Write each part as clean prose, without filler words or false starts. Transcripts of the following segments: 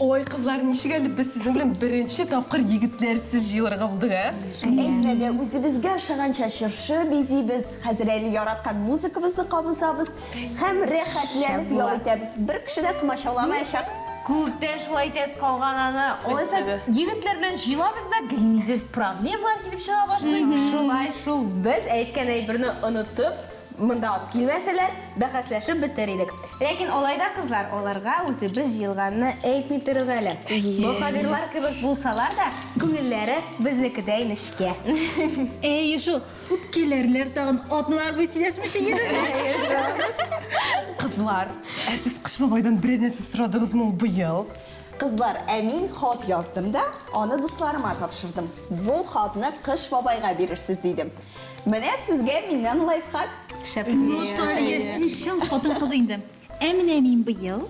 Ой kızlar nişe gelip biz sizin bilen birinci tapkır yigitlersiz yıllarga bulduk ha? Әйтмәде, үзебезгә ошаганча чыршы, бизибез, хәзрәле яраткан музыкабызны кабызабыз һәм рәхәтләнеп ял итәбез. Бер кеше дә тамашаламаячак. Күптән шулай тез калган аны. Алайса егетләр белән җыелабыз да гелмидез проблемалар килеп чыга башлый. Шулай шул без әйткән әйберне онытып, монда алып килмәсәләр, бәхәсләшеп бетер идек. Ләкин алайда кызлар, аларга үзебез җыелганны әйтми торык әле. Бу хәдерләр кебек булсалар да, күңелләре безнекедәй нечкә. Эй, шул үпкеләрләр тагын атлар бу сөйләшмешең иде. Kızlar, siz kış babaydan bir нәрсә сорадыгыз mı bu yıl? Кызлар, мин хат яздым да, аны дусларыма тапшырдым. Бу хатны Кыш бабайга бирерсез дидем. Менә сезгә миннән лайфхак. Син шул хатын кыз инде. Әминә мин бу ел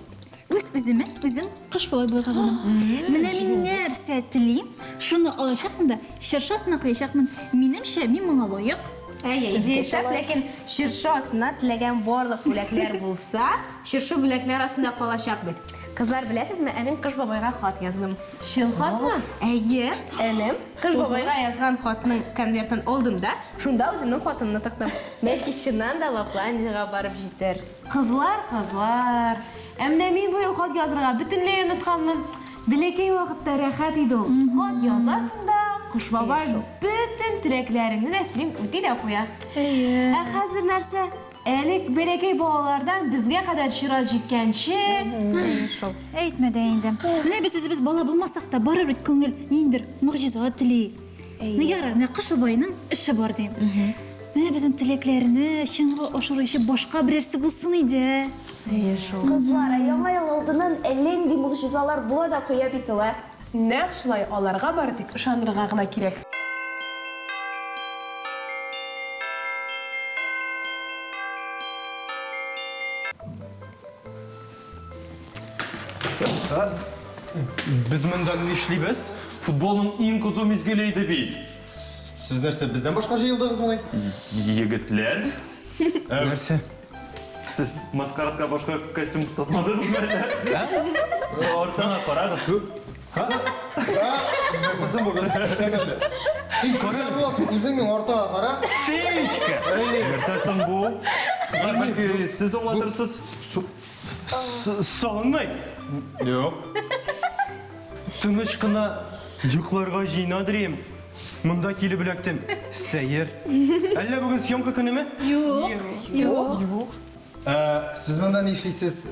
үземә, үзем кыш бабай булырга булам. Менә мин нәрсә телим, шуны алачакмын да, шыршасына куячакмын. Минемчә, мин моңа лаек. Әйе, идея шәп, ләкин шыршы астына теләгән барлык бүләкләр булса, шыршы бүләкләр астында калачак бит. Кызлар, беләсезме, әнем Кыш бабайга хат яздым. Шул хатмы? Әйе, әнем Кыш бабайга язган хатның конвертын алдым да, шунда үземнең хатымны тыктым. Бәлки чыннан да Лапландиягә барып җитәр. Кызлар, әмма мин бу ел хат язырга бөтенләй онытканмын. Бәләкәй вакытта рәхәт иде ул. Хат язасың да, Кыш бабай bütün теләкләреңне дә синең үти дә куя. Ә хәзер нәрсә? Әлек бәләкәй балалардан безгә кадәр чират җиткәнче, шул. Әйтмә дә инде. Менә без үзебез бала булмасак та барыр бит күңел ниндер мөгъҗиза тели. Нигәр менә Кыш бабайның эше бар дим. Менә безнең теләкләрне чынга ашыручы башка берәрсе булсын иде. Кызлар, яңа ел алдыннан әллә нинди мөгъҗизалар була да куя бит ул. Нәкъ шулай аларга бар тик ышанырга гына кирәк. Biz монда не эшлибез? Футболның иң кызу мизгеле иде бит. Сез нәрсә, бездән башка җыелдыгыз моны? Егетләр? Нәрсә? Сез маскарадка башка костюм тотмадыгызмы әллә? Ортаңа карагыз. Нәрсәсен бу? Син кара буласың, үзеңнең артыңа кара. Феечка! Нәрсәсен бу? Кызлар, бәлки сез аңлатырсыз? Салынмай? Юк. Тыныч кына йокларга җыйнадырым. Монда килеп эләктем. Сәер. Әллә бүген съемка көнеме? Юк. Сез монда ни эшлисез?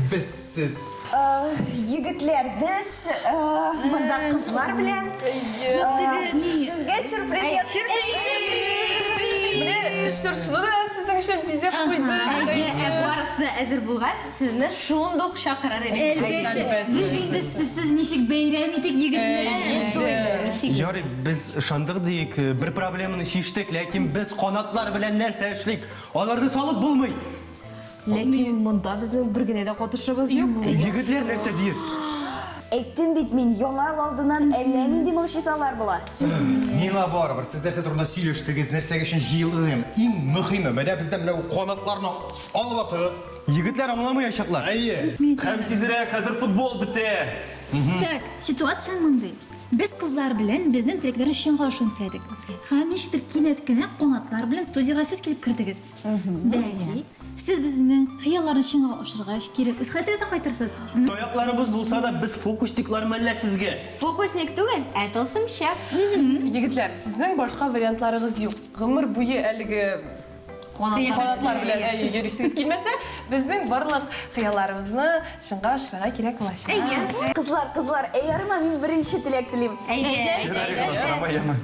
Без сез. Егетләр, без монда кызлар белән сезгә сюрприз ясыйбыз. Менә шыршыны да сезнең өчен бизәп куйдым. Әйе, барысы әзер булгач, сезне шундук чакырыр идек. Без инде сез ничек бәйрәм итик егетләр. Ярый, без ышандык диек, бер проблеманы чиштек, ләкин без канатлар белән нәрсә эшлик? Аларны салып булмый. Ләкин монда безнең бер генә дә катышыбыз юк. Егетләр нәрсә дияр? Әйттем бит мин, яңа ел алдыннан әллә нинди мөгъҗизалар була. Миңа барыбер, сез нәрсә турында сөйләштегез, нәрсәгә өчен җыелдыгыз? Иң мөһиме, менә бездән менә бу канатларны алып атыгыз. Егетләр аңламаячаклар. Әйе. Һәм тизрәк, хәзер футбол бетә. Так, ситуация мондай. Без кызлар белән безнең теләкләрне чынга ашыру теләдек. Һәм ничектер кинәт кенә канатлар белән студиягә сез килеп кертегез. Бәлки, сез безнең хыялларны чынга ашыргач кире үз хәтегезгә кайтырсыз. Таякларыбыз булса да без фокустиклар мәллә сезгә. Фокусник түгел, ә тылсымча. Егетләр, сезнең башка вариантларыгыз юк. Гомер буе әлеге канатлар белән йөрисегез килмәсә, безнең барлык хыялларыбызны чынга ашырга кирәк булачак. Кызлар, әйярма мин беренче теләк телим.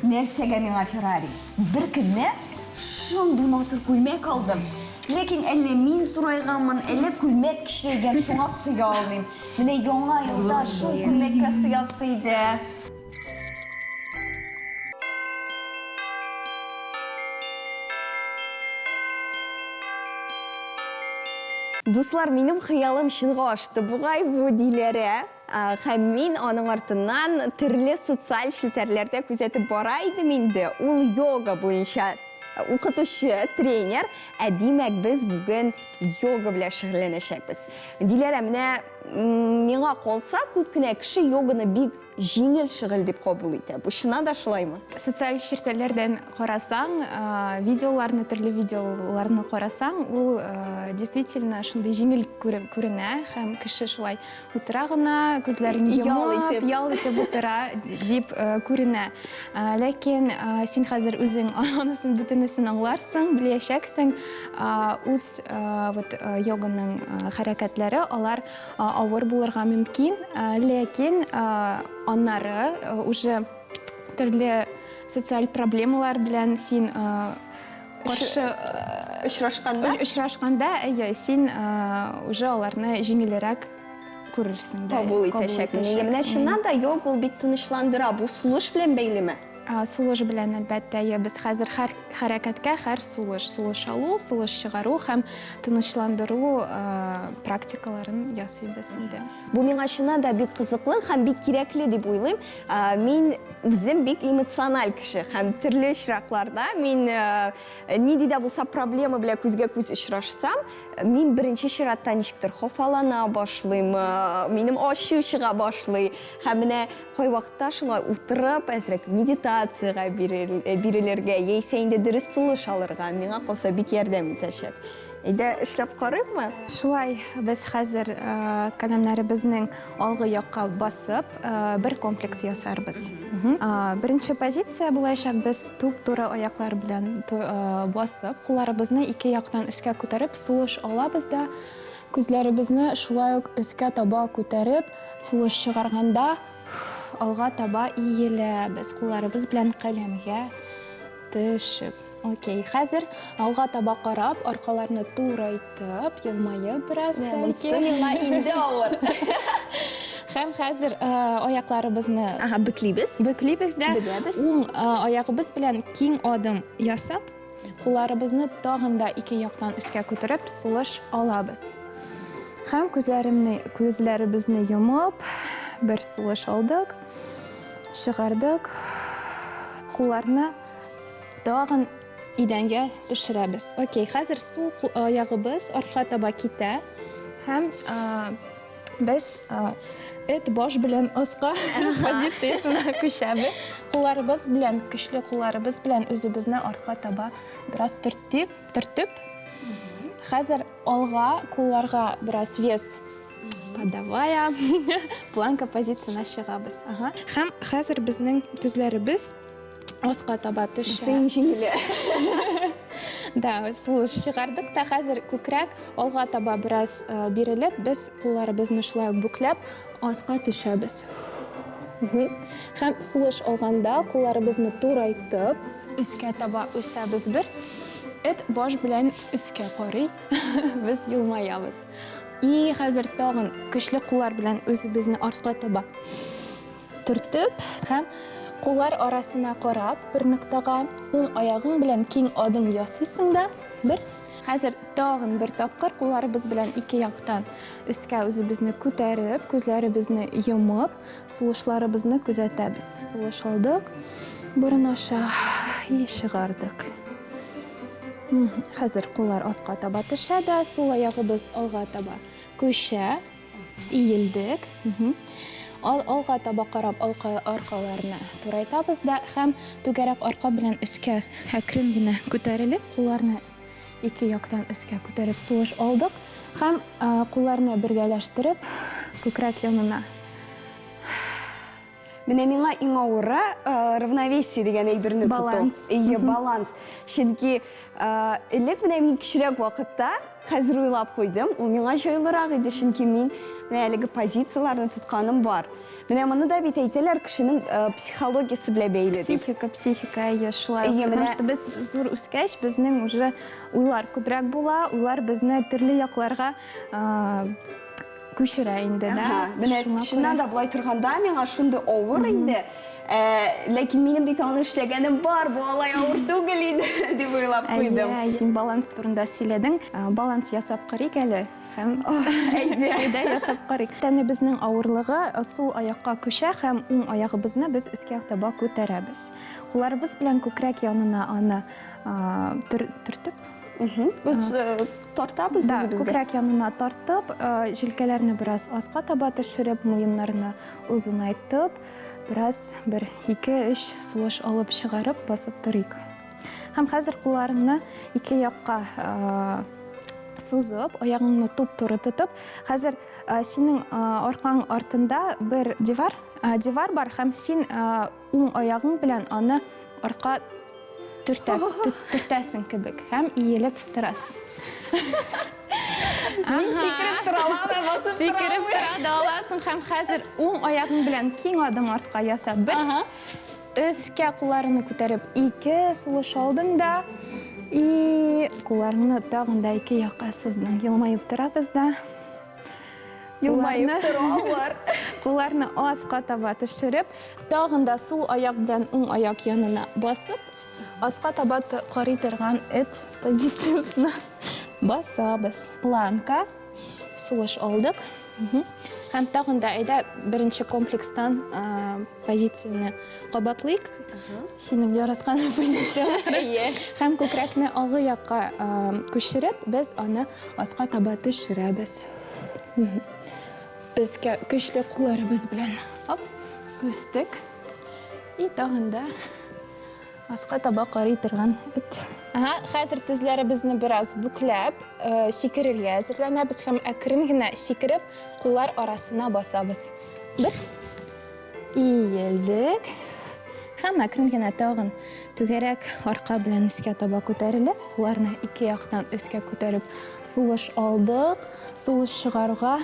Нәрсәгә миңа Феррари? Бер көнне шундый матур күлмәк алдым. Ләкин әллә мин сорайганмын, әллә күлмәк кичрәйгән, шуңа сыя алмыйм. Менә яңа елда шул күлмәккә сыясы иде. Дуслар, минем хыялым чынга ашты бугай бу диләре. Һәм мин аның артыннан төрле социаль челтәрләрдә күзәтеп бара идем инде. Ул йога буенча укытучы, тренер. Димәк, без бүген йога белән шөгыльләнәчәкбез. Диләрә, менә миңа калса күп кенә кеше йоганы бик жеңіл шөгыль дип кабул итә. Бу чыннан да шулаймы? Социаль ширтәләрдән карасаң, видеоларны, төрле видеоларны карасаң, ул действительно шундый җиңел күренә һәм кеше шулай утыра гына, күзләрен йомып, ял итеп утыра дип күренә. Ләкин син хәзер үзең анысын бөтенесен аңларсың, беләчәксең, үз вот йоганың хәрәкәтләре алар авыр булырга мөмкин, ләкин аннары уже төрле социаль проблемалар белән син каршы очрашканда, син уже аларны җиңелрәк күрерсең. Кабул итәчәкмен. Менә чыннан да йога ул бит тынычландыра. Бу сулыш белән бәйлеме? Сулыш белән әлбәттә, без хәзер һәр хәрәкәткә һәр сулыш алу, сулыш чыгару һәм тынычландыру практикаларын ясыйбыз инде. Бу миңа чыннан да бик кызыклы һәм бик кирәкле дип уйлыйм. Мин үзем бик эмоциональ кеше һәм төрле очракларда мин нинди дә булса проблема белән күзгә-күз очрашсам, мин беренче чиратта ничектер хафалана башлыйм, минем ачу чыга башлый һәм менә кайвакытта шулай утырып, әзрәк медитацияга бирелергә, яисә инде дөрес сулыш алырга миңа калса бик ярдәм итәчәк. Әйдә эшләп карыйммы? Шулай без хәзер каләмнәребезнең алгы якка басып, бер комплекс ясарбыз. Беренче позиция булачак, без туп-туры аяклар белән басып, кулларыбызны ике яктан өскә күтәреп, сулыш алабыз да, күзләребезне шулай ук өскә таба күтәреп, сулыш чыгарганда алга таба иеләбез. Кулларыбыз белән каләмгә төшеп. Окей, хәзер алга таба карап, аркаларны турайтып, елмаеп бераз бәлки. Миңа инде авыр. Һәм хәзер аякларыбызны бөклибез дә, уң аягыбыз белән киң адым ясап, кулларыбызны тагын да ике яктан өскә күтәреп, сулыш алабыз. Һәм күзләребезне йомып, бер сулыш алдык, чыгардык, кулларны тагын идәнгә төшерәбез. Окей, хәзер сул аягыбыз арка таба китә һәм без эт баш белән аска позициясенә күчәбез. Кулларыбыз белән, көчле кулларыбыз белән үзебезне арка таба бераз төртеп, хәзер алга кулларга бераз вес подавая, планка позициясенә чыгабыз. Һәм хәзер безнең тезләребез аска таба төшә. Син җиңеле. Да, сулыш чыгардык та хәзер күкрәк алга таба бераз бирелеп, без кулларыбызны шулай бүкләп аска төшәбез. Һәм сулыш алганда кулларыбызны турайтып, өскә таба үсәбез бер. Эт баш белән өскә карый, без елмаябыз. И хәзер тагын көчле куллар белән үзебезне артка таба төртеп, һәм куллар арасына карап, бер ноктага уң аягың белән киң адым ясыйсың да, бер. Хәзер тагын бер тапкыр кулларыбыз белән ике яктан өскә үзебезне күтәреп, күзләребезне йомып, сулышларыбызны күзәтәбез. Сулыш алдык, борын аша чыгардык. Хәзер куллар аска таба төшә дә, сул аягыбыз алга таба күчә, иелдек. Алга таба карап, аркаларны турайтабыз да, һәм түгәрәк арка белән өскә әкрен генә күтәрелеп, кулларны ике яктан өскә күтәреп сулыш алдык, һәм кулларны бергәләштереп, күкрәк янына. Менә миңа иң авыры равновесие дигән әйберне тоту. Баланс. Чөнки элек менә мин кичерәк вакытта хәзер уйлап куйдым, ул миңа җайлырак иде, чөнки мин менә әлеге позицияларны тотканым бар. Менә моны да бит әйтәләр, кешенең психологиясы белән бәйле дип. Психика, шулай. Потому что без зур үскәч, безнең уже уйлар күбрәк була, уйлар безне төрле якларга күчерә инде, да. Менә чыннан да булай торганда миңа шундый авыр инде. Ләкин минем бит аны эшләгәнем бар, бу алай авыр түгел иде дип уйлап куйдым. Син баланс турында сөйләдең. Баланс ясап карыйк әле. Һәм әйдә ясап карыйк. Тәнебезнең авырлыгы сул аякка күчә һәм уң аягыбызны без өскә таба күтәрәбез. Кулларыбыз белән күкрәк янына аны төртеп, Біз тартабыз Да, өзімізге. күкірәк янына тартып, жилкәләрне біраз асқа таба төшереп, муеннарны ұзынайтып, біраз 1-2-3 сулыш алып шығарып, басып тұрайық. Һәм хәзер кулларыңны ике якка сузып, аяғыңны туп-туры тотып, хәзер синең аркаң артында бер дивар бар, һәм син уң аяғың белән аны арка төртәсең кебек, һәм иелеп торасың. Мин сикереп тора алам, басып тора Сикереп тора да аласың, һәм хәзер уң аяғың белән киң адым артка ясап, бер өскә кулларыңны күтәреп, 2 сулыш алдың да, и кулларыңны тагын да 2 якка сыздың. Елмаеп торабыз да. Елмаеп торалар. Кулларны аска таба төшереп, тагын да сул аяк белән уң аяк янына басып, аска таба карый торган эт позициясына басабыз. Планка, сулыш алдык. Һәм тагын да әйдә беренче комплекстан позицияны кабатлыйк. Синең яраткан позицияләр. Һәм күкрәкне алгы якка күчереп, без аны аска таба төшерәбез. Өскә көчле кулларыбыз белән үстек. И тагын да аска таба карый торган эт. Хәзер тезләребезне бераз бүкләп, сикерергә әзерләнәбез һәм әкрен генә сикереп, куллар арасына басабыз. Бер. Иелдек. Һәм әкрен генә тагын түгәрәк арка белән өскә таба күтәрелеп, кулларны 2 яктан өскә күтәреп, сулыш алдык. Сулыш чыгарга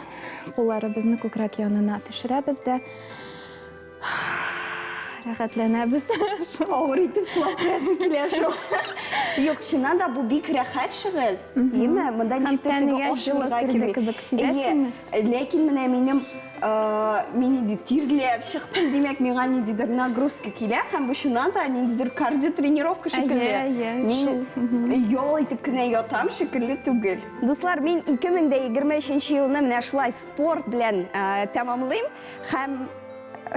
кулларыбызны күкрәк янына төшерәбез дә рәхәтләнәбез. Авыр итеп сулап керәсе килә шул. Юк, чыннан да бу бик рәхәт шөгыль. Еме, монда ничек тәнегә җылы керде кебек сизәсеңме? Ләкин менә минем мин инде тирләп чыктым, димәк, миңа ниндидер нагрузка килә, һәм бу чыннан да ниндидер кардио тренировка шикелле. Мин ял итеп кенә ятам шикелле түгел. Дуслар, мин 2023 елны менә шулай спорт белән тәмамлыйм, һәм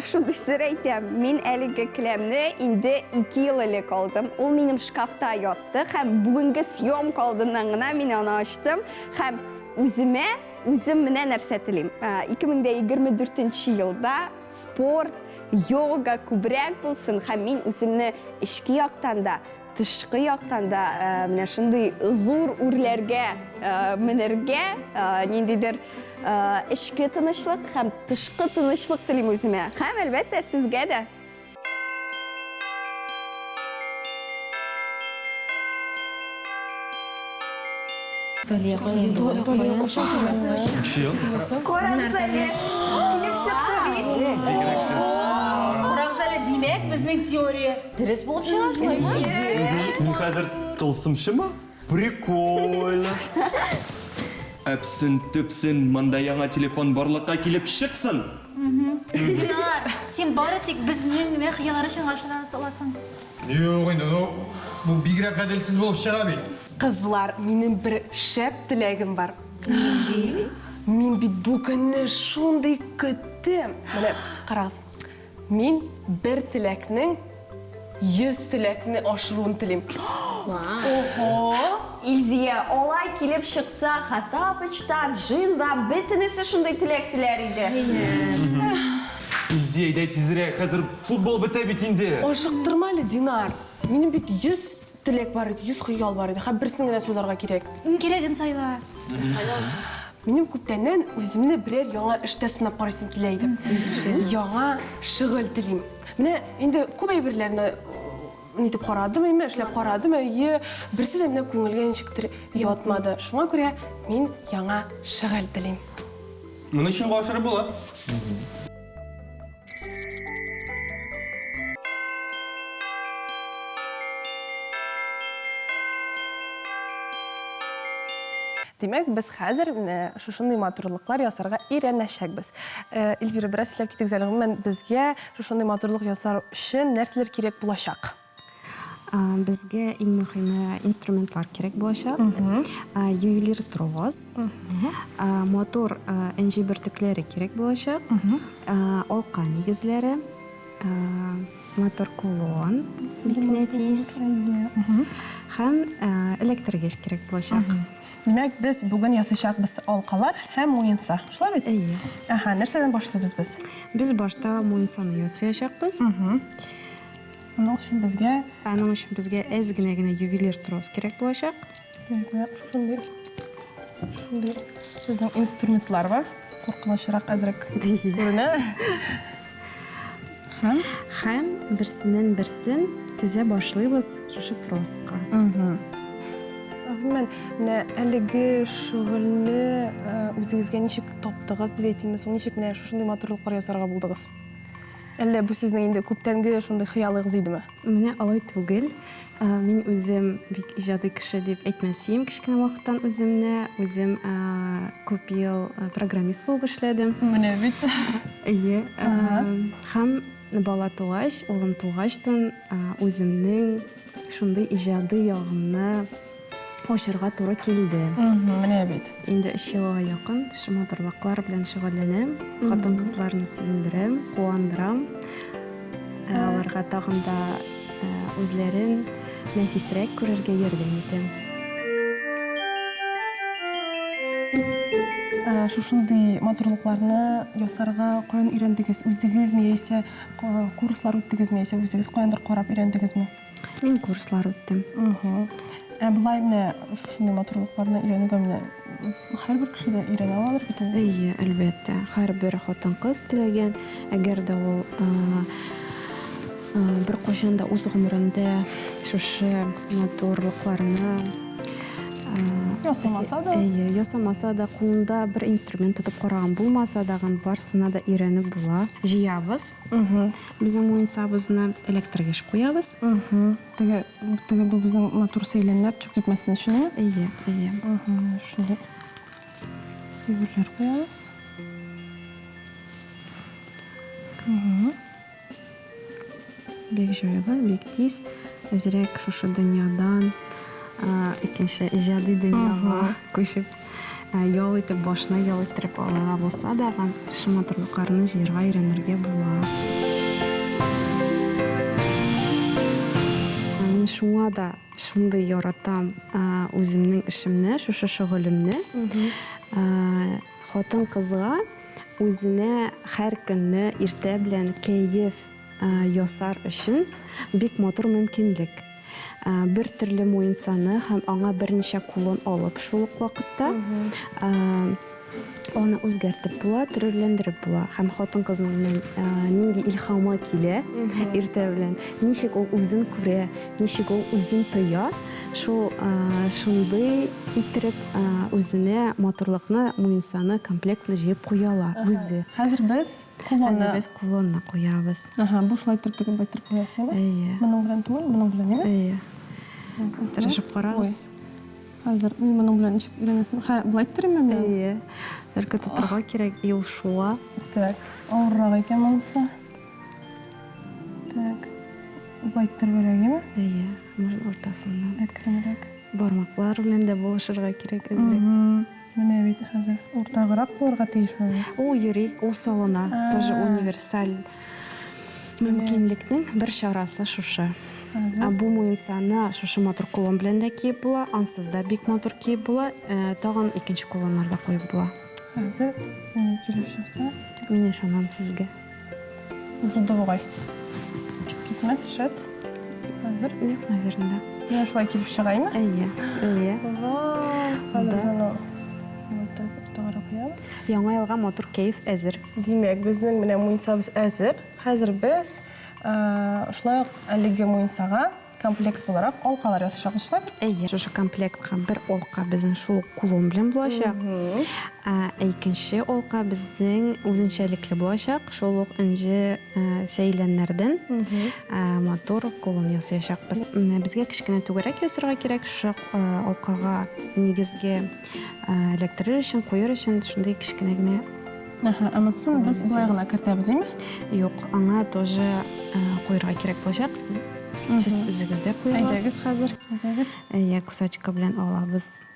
шундый сер әйтәм, мин әлеге келәмне инде 2 ел элек алдым. Ул минем шкафта ятты, һәм бүгенге съемка алдыннан гына мин аны ачтым, һәм үзем менә нәрсә телим. 2024 елда спорт, йога күбрәк булсын, һәм мин үземне эчке яктан да, тышкы яктан да менә шундый зур үрләргә менергә, ниндидер эчке тынычлык һәм тышкы тынычлык телим үземә. Һәм әлбәттә сезгә дә. Караңыз әле, килеп чыкты бит. Караңыз әле, димәк, безнең теория дөрес булып чыга, шулаймы? Мин хәзер тылсымчымы? Прикольно. Әпсін, төпсін, мында яңа телефон барлыкка килеп чыксын. Динар, сен бары тик безнең генә хыяллар өчен ашына саласың. Юк, инде бу бигрәк гаделсез булып чыга бит. Кызлар, минем бер шәп теләгем бар. Мин бит бу көнне шундый көттем. Менә карагыз. Мин бер теләкнең 100 теләкне ашыруын телим. Илзия, алай килеп чыкса, Хатапычта, Джинда, бөтенесе шундый теләк теләр иде. Зейдә тизрәк, хәзер футбол бетә бит инде. Ашыктырма әле, Динар. Минем бит 100 теләк бар иде, 100 хыял бар иде. Һәм берсен генә сөйләргә кирәк. Кирәген сайла. Минем күптәннән үземне берәр яңа эштә сынап карыйсым килә иде. Яңа шөгыль телим. Менә инде күп әйберләрне нитеп карадым, эшләп карадым, берсе дә менә күңелгә ничектер ятмады. Шуңа күрә мин яңа шөгыль телим. Моны өчен ашырып була. Демәк, без хәзер шушындай матурлыклар ясарга өйрәнәчәкбез. Эльвира, бераз сөйләп китик әле, гомумән безгә шушындай матурлык ясар өчен нәрсәләр кирәк булачак? Безгә иң мөһиме инструментлар кирәк булачак. Ювелир троз, мотор энҗе бөртекләре кирәк булачак. Алка нигезләре, мотор кулон, бик нәфис. һәм электргеч кирәк булачак. Демәк, без бүген ясыйчакбыз алкалар һәм муенса. Шулай бит? Әйе. Аха, нәрсәдән башлыйбыз без? Без башта муенсаны ясаячакбыз. Моның өчен безгә Аның өчен безгә әз генә ювелир трос кирәк булачак. шундый безнең инструментлар бар. Куркынычрак әзрәк күренә. Һәм берсен тезә башлыйбыз шушы троска. Менә әлеге шөгыльне үзегезгә ничек таптыгыз дип әйтимез, ничек менә шушындый матурлыклар ясарга булдыгыз? Әллә бу сезнең инде күптәнге шундый хыялыгыз идеме? Менә алай түгел. Мин үзем бик иҗади кеше дип әйтмәсем, кичкенә вакыттан үзем күп ел программист булып эшләдем. Менә бит. Әйе. Һәм бала тугач, улым тугачтан үземнең шундый иҗади ягымны ачарга туры килде. Менә бит. Инде 3 елга якын шушы матурлыклар белән шөгыльләнәм. Хатын-кызларны сөендерәм, куандырам. Аларга тагын да үзләрен нәфисрәк күрергә ярдәм итәм. Шушындый матурлыкларны ясарга каян өйрәндегез? Үзегезме яисә курслар үттегезме яисә үзегез каяндыр карап өйрәндегезме? Мин курслар үттем. Булай менә шушындый матурлыкларны өйрәнүгә менә һәрбер кеше дә өйрәнә алыр бит. Әйе, әлбәттә. Һәрбер хатын-кыз теләгән, әгәр дә ул бер кайчан да үз гомерендә шушы матурлыкларны ясамаса да, кулында бер инструмент тотып караган булмаса дагы барсына да өйрәнеп була. Җыябыз. Безнең муенсабызны электргеч куябыз. Теге бу безнең матур сөйләннәр чыгып китмәсен өчен. Әйе. Шундый. Ювелир куябыз. Бик җайлы, бик тиз. Әзрәк шушы дөньядан икенче иҗади дөньяга күчеп ял итеп башына ял иттереп алырга булса да, шушы матурлыкларны җыярга өйрәнергә була. Мин шуңа да шундый яратам үземнең эшемне, шушы шөгылемне. Хатын-кызга үзенә һәр көнне иртә белән кәеф ясар өчен бик матур мөмкинлек. Бер төрле муенсаны һәм аңа берничә кулон алып шул ук вакытта аны үзгәртеп була, төрләндереп була. Һәм хатын-кызның нинди илһамы килә иртә белән, ничек ул үзен күрә, ничек ул үзен тоя, шундый иттереп үзенә матурлыкны, муенсаны комплектны җыеп куяла үзе. Хәзер без кулонны куябыз. Бу шулай иттереп байтырып куясыз. Әйе. Моның белән түгел, моның белән әйе. Әйе. Тырышып карагыз. Хәзер мин моның белән ничек өйрәнәсем? Булай иттерәмме мен? Әйе. Бәлки тоторга кирәк, юшуа. Так, авыррак икән монысы. Так. Булай иттереп бирәгеме? Әйе. Может, ортасыннан. Әкренрәк. Бармаклар белән дә булышырга кирәк әзрәк. Менә бит хәзер уртагырак булырга тиешме? Ул йөри, ул салына. Тоже универсаль мөмкинлекнең бер чарасы шушы. Бу муенсаны шушы матур кулон белән дә киеп була, ансыз да бик матур киеп була, тагын икенче кулоннарда куеп була. Хәзер килеп чыкса, Мин ышанам сезгә. булды бугай. Китмәс шәт. Хәзер Юк, наверное. менә шулай килеп чыгаймы? Әйе. Хәзер уртагырак куябыз. Яңа елга матур кәеф әзер. Димәк, безнең менә муенсабыз әзер. Хәзер без шулай ук әлеге муенсага комплект буларак алкалар ясашабыз, шулай? Әйе. Шушы комплектка бер алка безнең шул кулон белән булачак. Икенче алка безнең үзенчәлекле булачак. Шул ук инҗе сәйләннәрдән матур кулон ясаячакбыз. Безгә кичкенә түгәрәк ясарга кирәк. Шушы алкага нигезгә электрик өчен, куер өчен шундый кичкенә генә. Аматсын без булай гына кертәбез, әйме? Юк, аңа тоже куерга кирәк булачак. Сез үзегездә куябыз. Әйдәгез хәзер. Әйдәгез. Әйе, кусачка белән алабыз.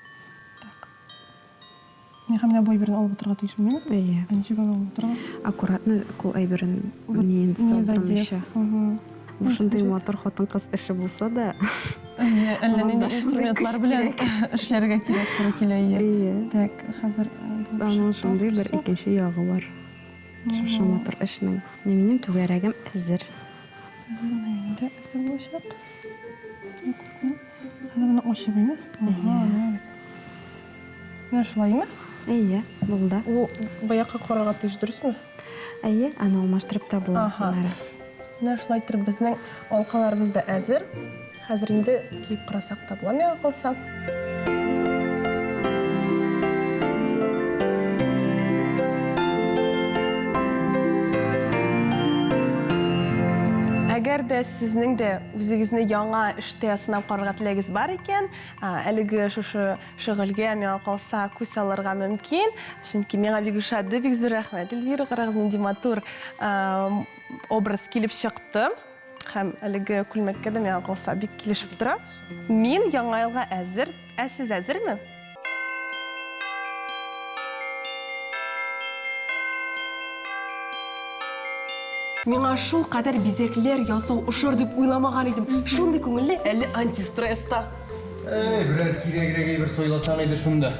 Мин менә бу әйберне алып утырырга тиешме? Әйе. Ничек алып утырырга? Аккуратно кул әйберен нин саздырмыйча. Ушундай мотор хатын кыз ише булса да. Әллә нинди инструментлар белән эшләргә кирәк туры килә. Так, хәзер Аның шундай бер икенче ягы бар. Шушы мотор эшнең. Минем түгәрәгем әзер. инде әзер булачак. Хәзер моны ачыбыймы? Менә шулаймы? Әйе, булды. Ул баякы карарга тиеш, дөресме? Әйе, аны алмаштырып та була. Менә шулай итеп безнең алкаларыбыз да әзер. Хәзер инде киеп карасак та була, миңа калса. Әгәр дә сезнең дә үзегезне яңа эштә сынап карарга теләгегез бар икән, әлеге шушы шөгыльгә миңа калса күз салырга мөмкин. Чөнки миңа бик ошады, бик зур рәхмәт. Эльвира, карагыз, нинди матур образ килеп чыкты. Һәм әлеге күлмәккә дә миңа калса бик килешеп тора. Мин яңа елга әзер. Ә сез әзерме? Миңа шул кадәр бизәкләр ясау ошар дип уйламаган идем. Шундый күңелле, әле антистресста. Бірер кирегірегей бір сойласаң еді шунда.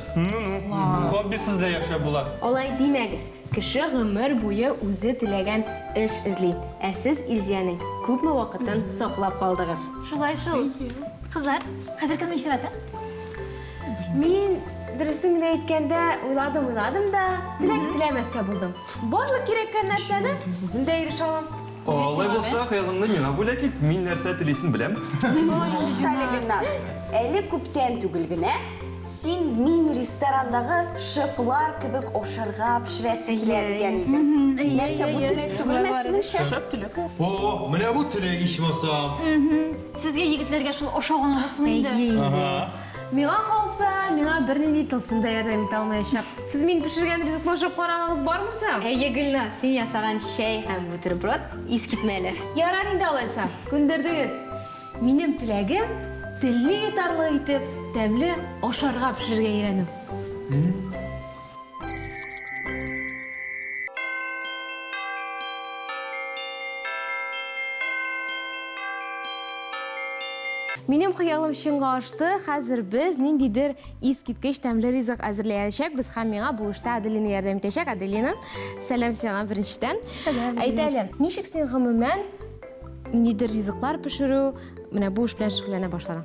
Хоббисіз де яшап була. Олай демәгез. Кеше гомер буе үзе теләгән эш эзли. Ә сез Илзияның күпме вакытын саклап калдыгыз? Шулай шул. Кызлар, хәзер кем эшләтә? Мин дөресен генә әйткәндә уйладым да, теләмәскә булдым. Барлык кирәккән нәрсәне үзем дә ирешә алам. Алай булса, хыялыңны миңа бүләк ит. Мин нәрсә телисен беләм. Гөлназ, әле күптән түгел генә син мин ресторандагы шефлар кебек ашарга пешерәсе килә дигән идең. Нәрсә бу теләк түгелме синең шеф? О, менә бу теләк ичмасам. Сезгә егетләргә шул ошаган булсын инде. Миңа калса, миңа бернинди тылсым да ярдәм итә алмаячак. Сез мин пешергән ризыклы ашап карагыз бармы соң? Әйе, Гөлназ, син ясаган чәй һәм бутерброд искитмәле. Ярар инде алайса, күндердегез. Минем теләгем телне йотарлык итеп, тәмле ашарга пешергә өйрәнү. Минем хыялым чынга ашты. Хәзер без ниндидер искиткеч тәмле ризык әзерләячәкбез һәм миңа бу эштә Аделина ярдәм итәчәк. Аделина, сәлам сиңа беренчедән. Әйт әле, ничек син гомумән ниндидер ризыклар пешерү, менә бу эш белән шөгыльләнә башладың?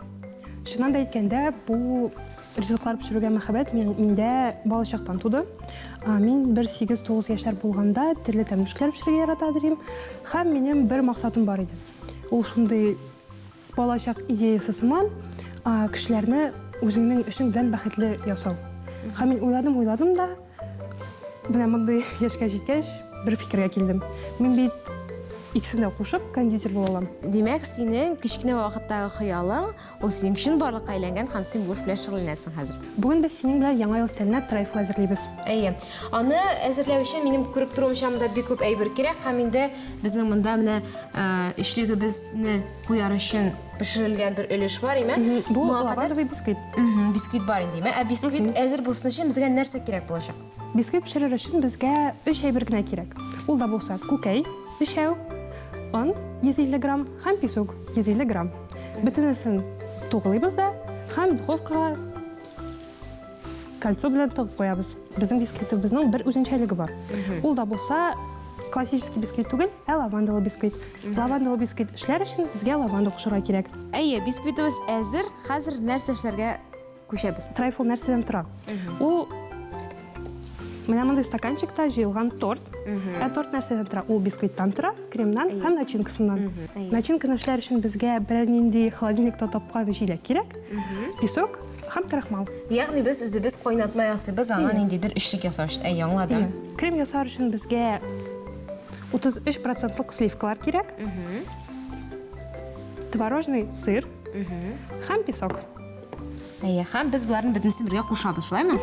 Шуннан да әйткәндә, бу ризыклар пешерүгә мәхәббәт миндә балачактан туды. Мин 8-9 яшьләр булганда төрле тәмле эшләр пешерергә ярата идем һәм минем бер максатым бар иде. Ул шундый балачак идеясы сыман кешеләрне үзеңнең эшең белән бәхетле ясау. Һәм мин уйладым да, менә мондый яшькә җиткәч, бер фикергә килдем. Мин бит икесен дә кушып кондитер була алам. Димәк, синең кичкенә вакыттагы хыялың, ул синең өчен барлыкка әйләнгән һәм син бу эш белән шөгыльләнәсең хәзер. Бүген без синең белән яңа ел стәленә трайфл әзерлибез. Әйе. Аны әзерләү өчен минем күреп торуымча монда бик күп әйбер кирәк һәм инде безнең монда менә эшлегебезне куяр өчен пешерелгән бер өлеш бар, име? Бу лавандовый бисквит. Бисквит бар инде, име? Ә бисквит әзер булсын өчен безгә нәрсә кирәк булачак? Бисквит пешерер өчен безгә 3 әйбер генә кирәк. Ул да булса күкәй, ишәү, он 150 грамм һәм песок 150 грамм. Бөтенесен тугылыйбыз да һәм духовкага кольцо белән тыгып куябыз. Безнең бисквитыбызның бер үзенчәлеге бар. Ул да булса классический бисквит түгел, ә лавандовый бисквит. Лавандовый бисквит эшләр өчен безгә лаванда кушырга кирәк. Әйе, бисквитыбыз әзер. Хәзер нәрсә эшләргә күчәбез? Трайфл нәрсәдән тора? Ул менә мондай стаканчикта җыелган торт. Ә торт нәрсәдән тора? Ул бисквиттан тора, кремнан һәм начинкасыннан. Начинканы эшләр өчен безгә берәр нинди холодильникта тапкан җиләк кирәк. Песок һәм крахмал. Ягъни без үзебез кайнатма ясыйбыз, аңа ниндидер эшлек ясау өчен. Әйе, аңладым. Крем ясар өчен безгә 33% сливкалар кирәк. Творожный сыр һәм песок. Әйе, һәм без буларны бөтенесен бергә кушабыз, шулаймы?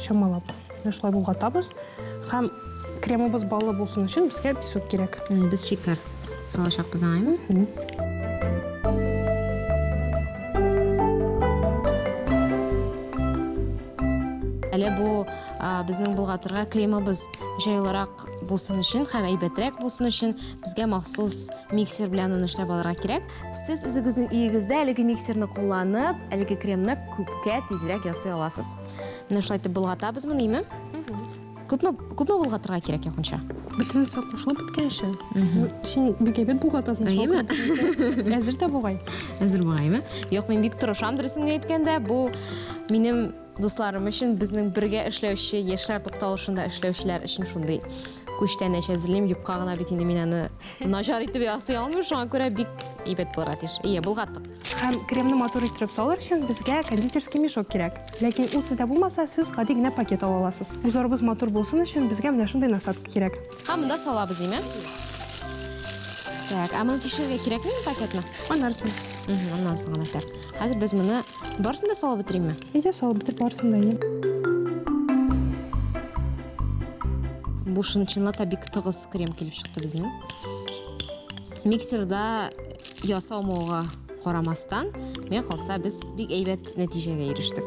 Шамалап. Шулай булгатабыз. Һәм кремыбыз баллы булсын өчен безгә песок кирәк. Без шикәр салачакбыз, аңаймы? әле бу безнең булгатырга кремыбыз җайлырак булсын өчен һәм әйбәтрәк булсын өчен безгә махсус миксер белән аны эшләп алырга кирәк. Сез үзегезнең өегездә әлеге миксерны кулланып, әлеге кремны күпкә тизрәк ясый аласыз. Менә шулай итеп булгатабыз моны, күпме булгатырга кирәк якынча? Бөтенесе кушылып беткәнче. Син бик әйбәт булгатасың. Әйеме? Әзер дә бугай. Әзер бугаймы? Юк, мин бик тырышам дөресен әйткәндә, бу минем дусларым өчен, безнең бергә эшләүче яшьләр тукталышында эшләүчеләр өчен шундый күчтән әзерлим, юкка гына бит инде мин аны начар итеп ясый алмыйм, шуңа күрә бик әйбәт булырга тиеш. Булгаттык. Һәм кремны матур итеп салыр өчен безгә кондитерский мешок кирәк. Ләкин ул сездә булмаса, сез гади генә пакет ала аласыз. Узорыбыз матур булсын өчен безгә менә шундый насадка кирәк. Һәм монда салабыз, диме? Так, а моны тишергә кирәкме пакетны? Анарсын. Аннан соң гына так. Хәзер без моны барсын да салып бетеримме? Әйдә салып бетер барсын да. Бу чынлап та бик тыгыз крем килеп чыкты безнең. Миксерда ясалмауга карамастан, мен калса без бик әйбәт нәтиҗәгә ирештек.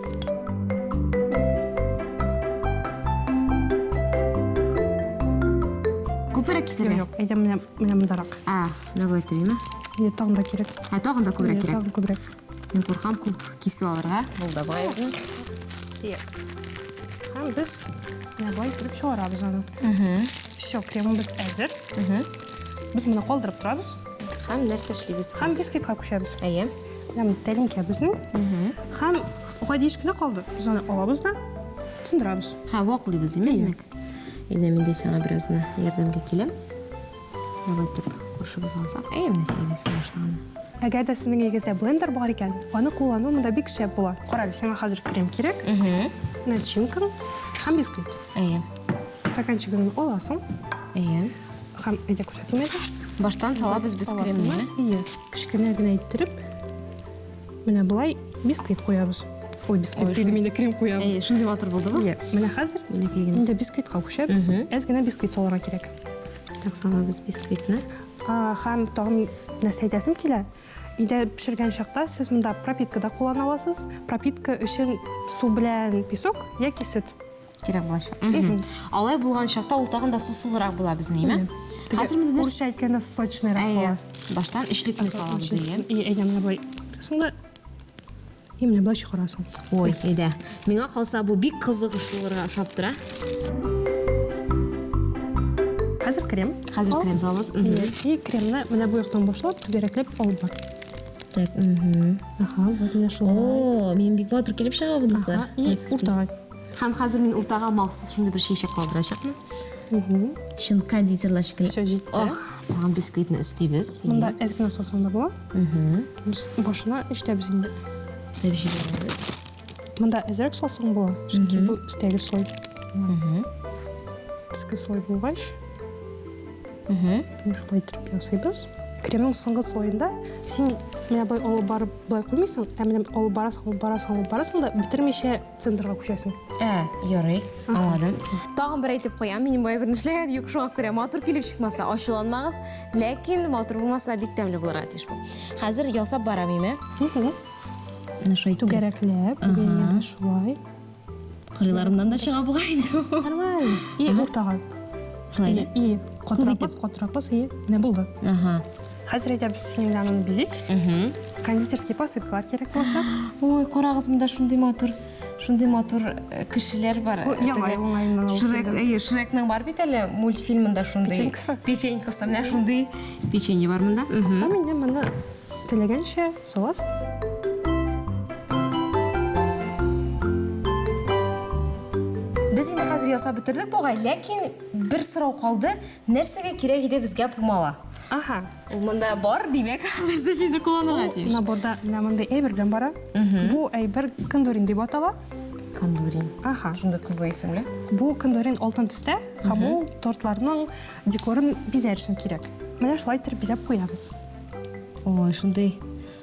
Күпрәк кисергә? Юк, әйдә менә мондарак. Менә булай тибеме? Тагын да кирәк. Тагын да күбрәк кирәк. Тагын күбрәк. Мен куркам күп кисеп алырга. Булда бай безнең. Һәм без менә бай итеп чыгарабыз аны. Всё, кремыбыз әзер. Без моны калдырып торабыз. Һәм нәрсә эшлибез? Һәм бисквитка күчәбез. Әйе. Һәм тәлинкә безнең. Һәм гади иш кенә калды. Без аны алабыз да сындырабыз. Ваклыйбыз, демәк. Инде мин дә сиңа беразны ярдәмгә киләм. Давай тип кушыбыз алсак. Менә сиңа башлаган. Әгәр дә сезнең өегездә блендер бар икән, аны куллану монда бик шәп була. Карале, сиңа хәзер крем кирәк. Начинка һәм бисквит. Стаканчыгын аласың. Һәм әйдә күрсәтим әйдә. Баштан салабыз без кремне. Кечкенә генә иттереп, менә булай бисквит куябыз. Ой, бисквит диде, мине крем куябыз. Шундый матур булдымы? Менә хәзер инде бисквитка күчәбез. Әз генә бисквит салырга кирәк. Так, салабыз бисквитны. Һәм тагын нәрсә әйтәсем килә. Өйдә пешергән чакта сез монда пропитка да куллана аласыз. Пропитка өчен су белән песок яки сөт кирәк булачак. Алай булган чакта ул тагын да сусылрак була безнең, Хәзер менә урысча әйткәндә сочныйрак була. Баштан ишлекне салабыз, Әйдә менә булай. Соңда менә булай чыгарасың. Ой, әйдә. Миңа калса бу бик кызыклы булырга ошап тора. Хәзер крем. Хәзер крем салабыз. Кремне менә бу яктан башлап түгәрәкләп алып бар. Так, вот менә шулай. Мин бик матур килеп чыга бу дуслар. Уртага. Һәм хәзер мин уртага махсус шундый бер чәчәк калдырачакмын. Шун кондитерлар шикелле. Всё җитте. Тагын бисквитны өстибез. Монда әзгенә салсаң да була. Без башына эштәбез инде. Тәҗрибәбез. Монда әзрәк салсаң була. Чөнки бу өстәге слой. Төске слой булгач. Шулай итеп ясыйбыз. Кремның соңгы слоенда син менә бай алып барып былай куймыйсың, менә алып барасың да битермичә центрга күчәсең. Ярый, аңладым. Тагын бер әйтеп куям, минем бай бер эшләгән юк, шуңа күрә матур килеп чыкмаса, ачуланмагыз, ләкин матур булмаса бик тәмле булырга тиеш бу. Хәзер ясап барам, Менә шулай түгәрәкләп, яңа шулай. Кырыларымнан да чыга бугай инде. Нормально. Уртага. Шулай. Котырапыз, менә булды. Хәзер әйтәбез синең янын бизик. Кондитерский посыпкалар кирәк булачак. Ой, карагыз, монда шундый матур кешеләр бар. Шрекның бар бит әле мультфильмында шундый. Печенькасы. Менә шундый печенье бар монда. Менә моны теләгәнчә саласың. Без инде хәзер ясап бетердек бугай, ләкин бер сорау калды. Нәрсәгә кирәк иде безгә пумала? Монда бар, димәк, нәрсә өчен кулланырга тиеш? Наборда мондай әйбер белән бара. Бу әйбер кондурин дип атала. Кондурин. Шундый кызык исемле. Бу кондурин алтын төстә, һәм ул тортларның декорын бизәр өчен кирәк. Менә шулай итеп бизәп куябыз. Ой, шундый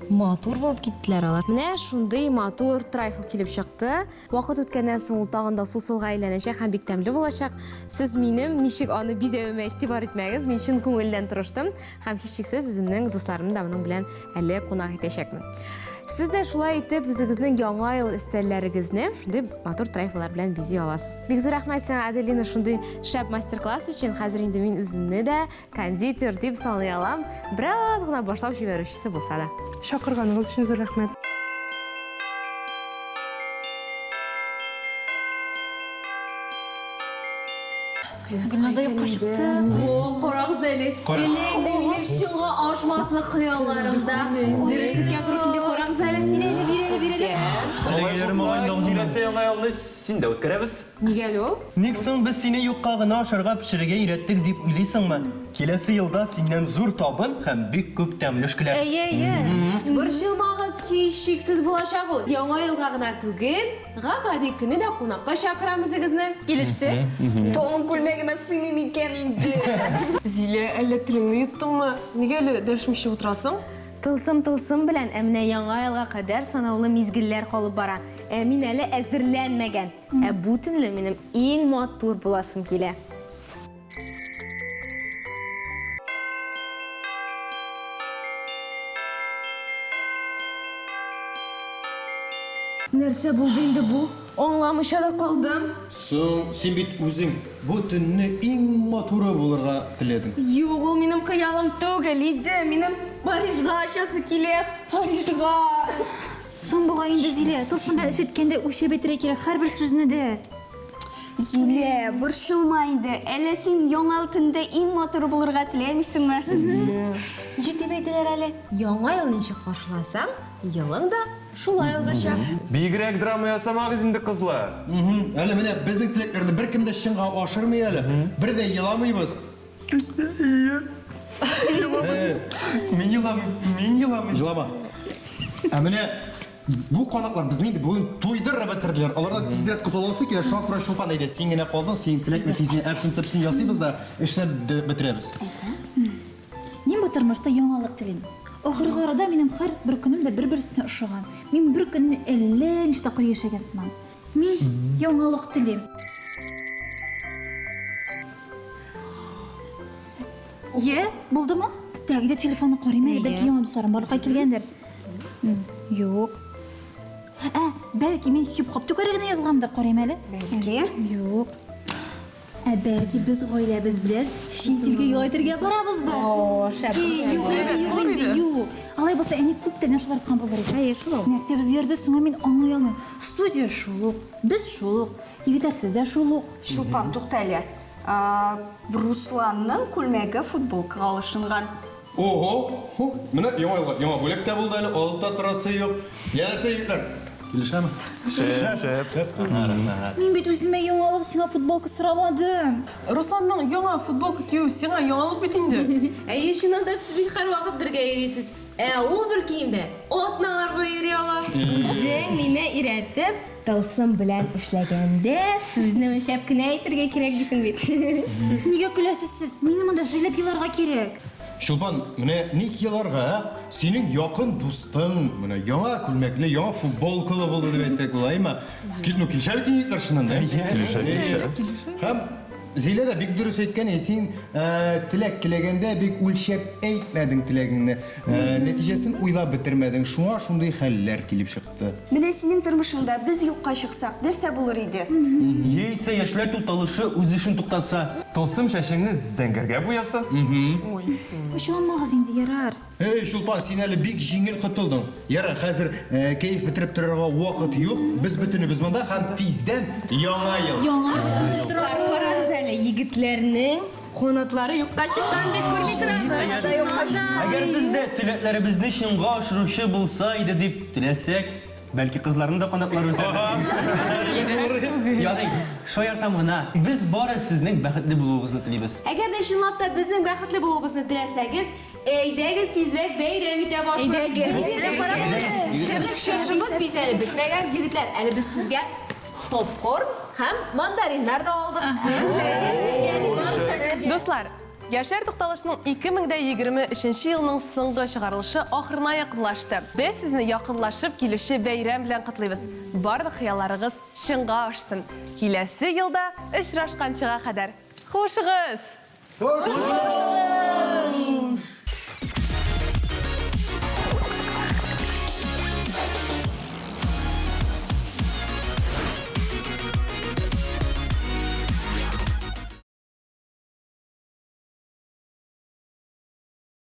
матур булып киттеләр алар. Менә шундый матур трайфл килеп чыкты. Вакыт үткәннән соң ул тагын да сусылга әйләнәчәк һәм бик тәмле булачак. Сез минем ничек аны бизәвемә игътибар итмәгез. Мин чын күңелдән тырыштым һәм һичшиксез үземнең дусларымны да моның белән әле кунак итәчәкмен. Сіз де шулай итеп үзегезнең яңа ел истәлләрегезне шундый матур трайфалар белән бизи аласыз. Бик зур рәхмәт сиңа, Аделина, шундый шәп мастер-класс өчен. Хәзер инде мин үземне дә кондитер дип саный алам. Бераз гына башлап җибәрүчесе булса да. Шакырганыңыз өчен зур рәхмәт. Карагыз әле. Әле инде минем чынга ашмаслы хыялларымда дөреслеккә туры килде. Карагыз әле. Киләсе яңа елны син дә үткәрәбез. Нигә әле ул? Ник соң без сине юкка гына ашарга пешерергә өйрәттек дип уйлыйсыңмы? Киләсе елда синнән зур табын һәм бик күп тәмле эшләр. Борчылмагыз, һичшиксез булачак ул. Яңа елга гына түгел, гамәди көне дә кунакка чакырамыз сезне. Килеште. Тоң күлмәгемә сыймый микән инде. Зилә, әллә телеңне йоттыңмы? Нигә әле дәшмичә утырасың? Тылсым белән әмнә яңа елга кадәр санаулы мизгелләр калып бара. Мин әле әзерләнмәгән. Бу төнле минем иң матур буласым килә. Нәрсә булды инде бу? Аңламыйча да калдым. Соң, син бит үзең бу төнне иң матуры булырга теләдең. Юк, ул минем хыялым түгел иде. Минем Парижга очасы килә. Парижга. Соң буга инде Зилә, тылсым бәлеш иткәндә үчә бетерә кирәк һәрбер сүзне дә. Зилә, борчылма инде. Әле син яңа ел иң матур булырга теләмисеңме? Ничек дип әйтәләр әле? Яңа ел ничек каршыласаң, елың да шулай узачак. Бигрәк драма ясамагыз инде, кызлар. Әле менә безнең теләкләрне беркем дә чынга ашырмый әле. Бер дә еламыйбыз. Мин еламыйм. Елама. Менә бу канатлар безне инде бүген туйдырып бетерделәр. Алардан тизрәк кутыласы килә. Шуңа күрә Шулпан әйдә, син генә калдың. Син теләкне тизне әпсен-төпсен ясыйбыз да эшләп бетерәбез. Мин бу тормышта яңалык телим. Ахыргы арада минем һәр бер көнем дә бер-берсенә охшаган. Мин бер көнне әллә ничә тапкыр яшәгән сынам. Мин яңалык телим. Булдымы? Тәги дә телефонны карыйм әле, бәлки яңа дусларым барлыкка килгәндер. Юк. Бәлки мин хип-хоп түгәрәгенә язгандыр, карыйм әле. Бәлки. Юк. Бәлки без гаиләбез белән шитилгә ял итәргә барабыз да. Юк. Алай булса, әни күптән шулар айткан булыр иде. Нәрсә үзгәрде соң мин аңлый алмыйм. Студия шул, без шул, егетләр сездә шул. Шулпан, тукта әле. Русланның күлмәге футболкага алышынган. Ого! Менә яңа бүлек тә булды әле. Алда торасы юк. Нәрсә егетләр? Килешәме? Шәп. Мин бит үземә яңалык сиңа футболка сорамадым. Русланның яңа футболка кию сиңа яңалык бит инде. Шунда сез бит һәрвакыт бергә йөрисез. Ул бер киемдә атналар буе йөри ала. Үзең мине өйрәтеп, тылсым белән эшләгәндә сүзне үлчәп кенә әйтергә кирәк дисең бит. Нигә көләсез сез? Мине монда җыйлап еларга кирәк. Шулпан, менә ник еларга? Синең якын дустың, менә яңа күлмәкле, яңа футболкалы булды дип әйтсәк булаймы? Килешә бит егетләр шуннан да. Килешә. Һәм Зилә дә бик дөрес әйткән, син теләк теләгәндә бик үлчәп әйтмәдең теләгеңне. Нәтиҗәсен уйлап бетермәдең. Шуңа шундый хәлләр килеп чыкты. Менә синең тормышыңда без юкка чыксак, нәрсә булыр иде? Яисә яшьләр туталышы үз эшен туктатса. Тылсым шәшеңне зәңгәргә буяса. Ушанмагыз инде, ярар. Шулпан, син әле бик җиңел котылдың. Ярар, хәзер кәеф бетереп торырга вакыт юк. Без бөтенебез монда һәм тиздән яңа ел. Карагыз әле, егетләрнең канатлары юкка чыккан бит, күрми торасыз. Әгәр без дә теләкләребезне чынга ашыручы булса иде дип теләсәк, бәлки кызларның да канатлары үсәр. Ягъни, шаяртам гына. Без бары сезнең бәхетле булуыгызны телибез. Әгәр дә чынлап та безнең бәхетле булуыбызны теләсәгез, әйдәгез тизләп бәйрәм итә башлыйк. Шыршыбыз biz әле бетмәгән егетләр. Әле без сезгә попкорн һәм мандариннар да алдык. Дуслар, Яшәр тукталышның 2023 елның соңгы чыгарылышы ахырына якынлашты. Без сезне якынлашып килүче бәйрәм белән котлыйбыз. Барлык хыялларыгыз чынга ашсын. Киләсе елда очрашканчыга кадәр хушыгыз.